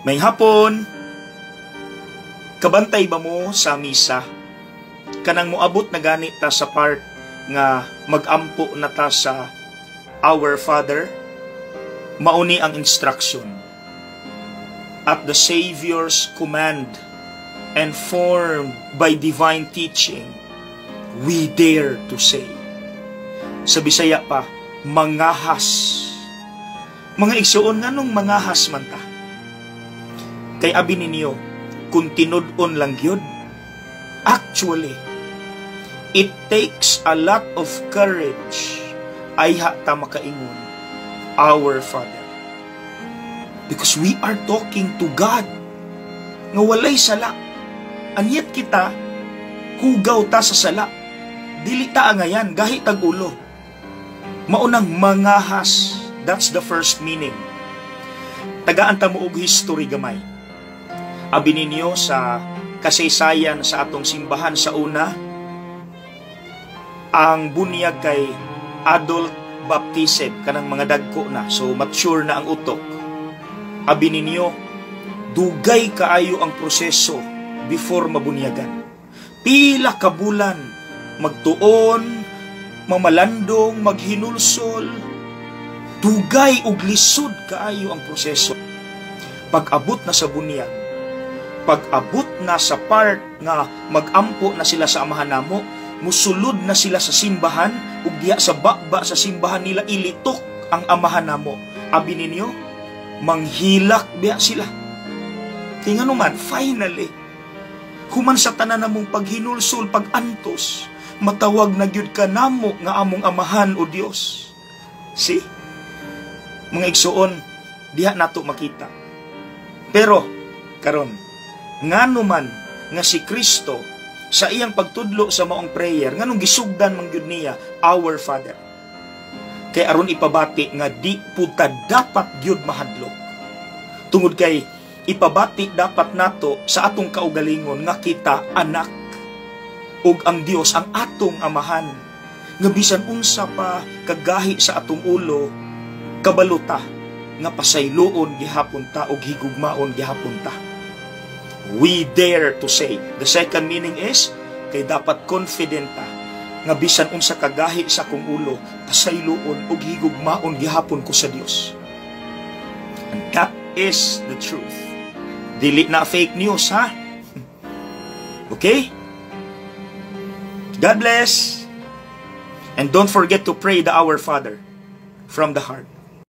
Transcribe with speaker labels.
Speaker 1: May hapon, kabantay ba mo sa misa? Kanang moabot na gani ta sa part nga magampo na ta sa Our Father, mauni ang instruction. At the Savior's command and formed by divine teaching, we dare to say. Sa Bisaya pa, mangahas. Mga igsuon nga nung mangahas man ta. Kay abi ninyo, kung tinud-on lang yun, actually, it takes a lot of courage ay ta makaingon, Our Father. Because we are talking to God nga walay sala. Anyat kita, hugaw ta sa sala. Dili ta ngayan, gahi tag ulo. Maunang mangahas, that's the first meaning. Tagaan ta mo og history gamay. Abi ninyo sa kasaysayan sa atong simbahan sa una, ang bunyag kay adult baptism, kanang mga dagko na, so mature na ang utok. Abi ninyo, dugay kaayo ang proseso before mabunyagan. Pila ka bulan, magtuon, mamalandong, maghinulsol, dugay ug lisod kaayo ang proseso. Pag-abot na sa bunyag, pag-abot na sa part nga magampo na sila sa amahan namo, musulod na sila sa simbahan, ug diha sa baba sa simbahan nila ilitok ang amahan namo. Abi ninyo, manghilak biya sila. Kaya nga naman, finally, human sa tanan namong paghinulsol, pag-antos, matawag na gyud ka namo nga among amahan o Dios. See? Mga igsuon, diha nato makita. Pero, karon, ngano man nga si Kristo sa iyang pagtudlo sa maong prayer, nganong gisugdan man gyud niya, Our Father. Kay aron ipabati nga di puta dapat gyud mahadlok. Tungod kay ipabati dapat nato sa atong kaugalingon nga kita anak ug ang Dios ang atong amahan. Nga bisan unsa pa kagahi sa atong ulo, kabaluta nga pasayloon gihapon ta ug higugmaon gihapon ta. We dare to say. The second meaning is, kay dapat confident ta nga bisan unsa kagahi sa akong ulo, pasayloon ug higugmaon gihapon ko sa Dios. And that is the truth. Dili na fake news, ha? Okay? God bless. And don't forget to pray the Our Father from the heart.